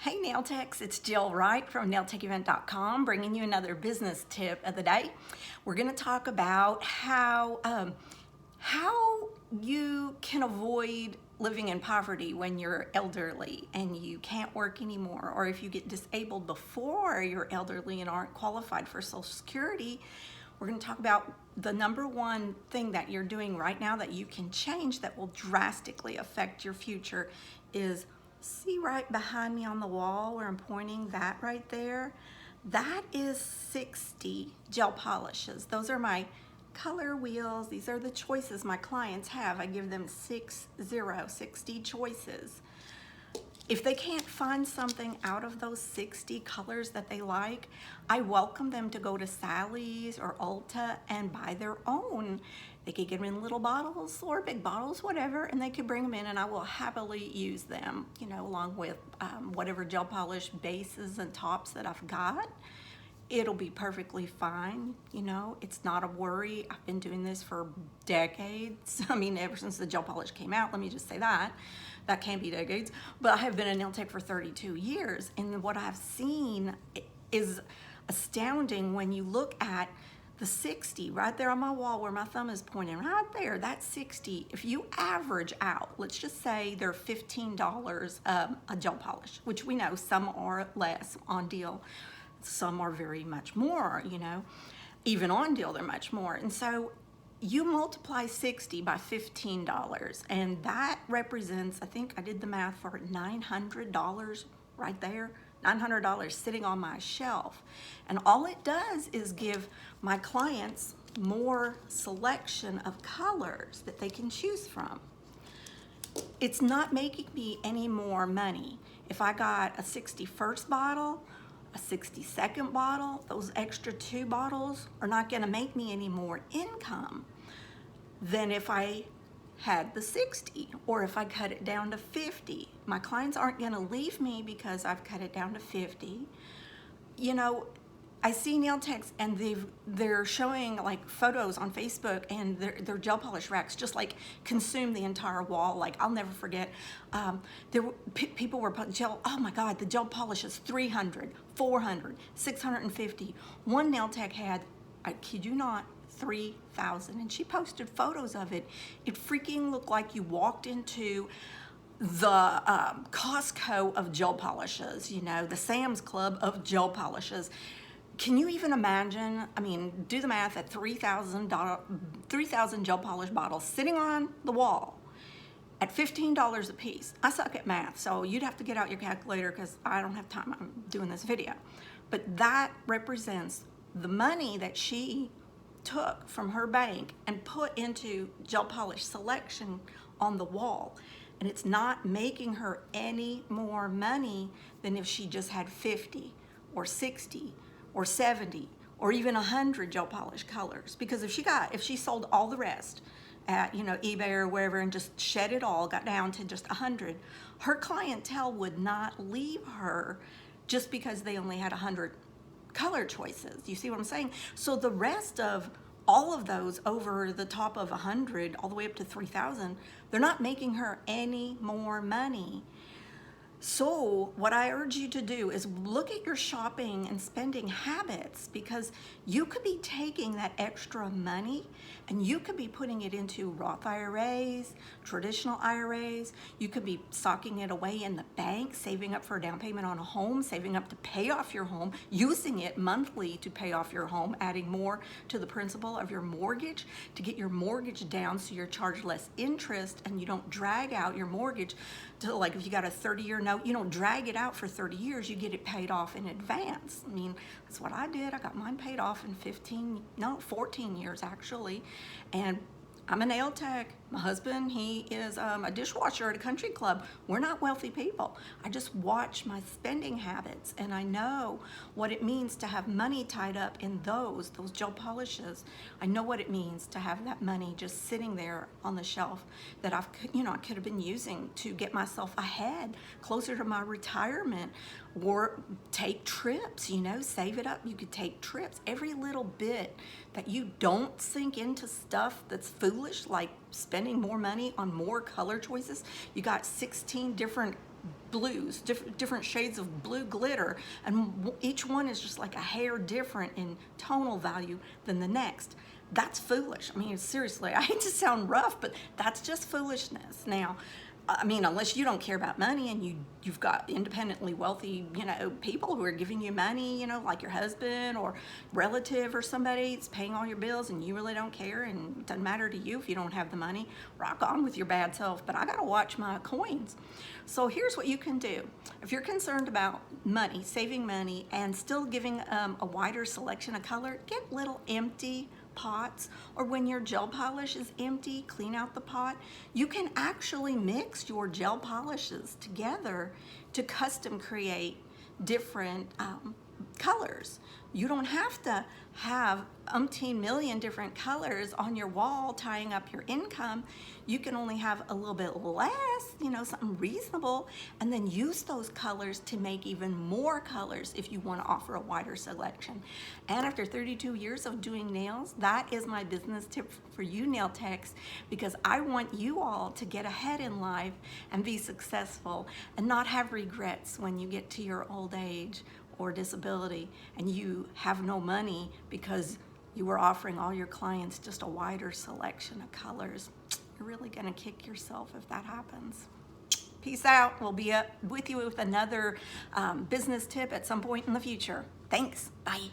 Hey nail techs, it's Jill Wright from nailtechevent.com bringing you another business tip of the day. We're going to talk about how you can avoid living in poverty when you're elderly and you can't work anymore, or if you get disabled before you're elderly and aren't qualified for Social Security. We're going to talk about the number one thing that you're doing right now that you can change that will drastically affect your future is, see right behind me on the wall where I'm pointing, that right there? That is 60 gel polishes. Those are my color wheels. These are the choices my clients have. I give them 60 choices. If they can't find something out of those 60 colors that they like, I welcome them to go to Sally's or Ulta and buy their own. They could get them in little bottles or big bottles, whatever, and they could bring them in and I will happily use them, along with whatever gel polish bases and tops that I've got. It'll be perfectly fine. It's not a worry. I've been doing this for decades. Ever since the gel polish came out, let me just say that. That can't be decades, but I have been a nail tech for 32 years. And what I've seen is astounding when you look at the 60 right there on my wall where my thumb is pointing, right there, that's 60. If you average out, let's just say they're $15 a gel polish, which we know some are less on deal. Some are very much more, even on deal, they're much more. And so you multiply 60 by $15, and that represents, I think I did the math for $900 right there, $900 sitting on my shelf. And all it does is give my clients more selection of colors that they can choose from. It's not making me any more money. If I got a 61st bottle, a 62nd bottle, those extra 2 bottles are not going to make me any more income than if I had the 60, or if I cut it down to 50. My clients aren't going to leave me because I've cut it down to 50. I see nail techs and they're showing like photos on Facebook, and their gel polish racks just like consume the entire wall. Like, I'll never forget, people were putting gel, oh my God, the gel polish is 300, 400, 650. One nail tech had, I kid you not, 3,000, and she posted photos of it. It freaking looked like you walked into the Costco of gel polishes, the Sam's Club of gel polishes. Can you even imagine? Do the math at 3,000 gel polish bottles sitting on the wall at $15 a piece. I suck at math, so you'd have to get out your calculator because I don't have time. I'm doing this video. But that represents the money that she took from her bank and put into gel polish selection on the wall. And it's not making her any more money than if she just had 50 or 60 or 70 or even 100 gel polish colors. Because if she sold all the rest at eBay or wherever and just shed it all, got down to just 100, her clientele would not leave her just because they only had 100 color choices. You see what I'm saying? So the rest of all of those over the top of 100 all the way up to 3,000, they're not making her any more money. So what I urge you to do is look at your shopping and spending habits, because you could be taking that extra money and you could be putting it into Roth IRAs, traditional IRAs. You could be stocking it away in the bank, saving up for a down payment on a home, saving up to pay off your home, using it monthly to pay off your home, adding more to the principal of your mortgage to get your mortgage down so you're charged less interest and you don't drag out your mortgage to, like, if you got a 30-year note, you don't drag it out for 30 years, you get it paid off in advance. That's what I did. I got mine paid off in 14 years actually. And I'm a nail tech. My husband, he is a dishwasher at a country club. We're not wealthy people. I just watch my spending habits, and I know what it means to have money tied up in those gel polishes. I know what it means to have that money just sitting there on the shelf that I could have been using to get myself ahead, closer to my retirement, or take trips, save it up. You could take trips. Every little bit that you don't sink into stuff that's foolish, like spending more money on more color choices. You got 16 different blues, different shades of blue glitter, and each one is just like a hair different in tonal value than the next. That's foolish. I mean, seriously, I hate to sound rough, but that's just foolishness. Now, I mean, unless you don't care about money and you've got independently wealthy, people who are giving you money, like your husband or relative or somebody that's paying all your bills, and you really don't care and it doesn't matter to you if you don't have the money, rock on with your bad self. But I gotta watch my coins. So here's what you can do. If you're concerned about money, saving money, and still giving a wider selection of color, get little empty pots, or when your gel polish is empty, clean out the pot. You can actually mix your gel polishes together to custom create different colors. You don't have to have umpteen million different colors on your wall tying up your income. You can only have a little bit less, something reasonable, and then use those colors to make even more colors if you want to offer a wider selection. And after 32 years of doing nails, that is my business tip for you nail techs, because I want you all to get ahead in life and be successful and not have regrets when you get to your old age or disability and you have no money because you were offering all your clients just a wider selection of colors. You're really gonna kick yourself if that happens. Peace out. We'll be up with you with another business tip at some point in the future. Thanks. Bye.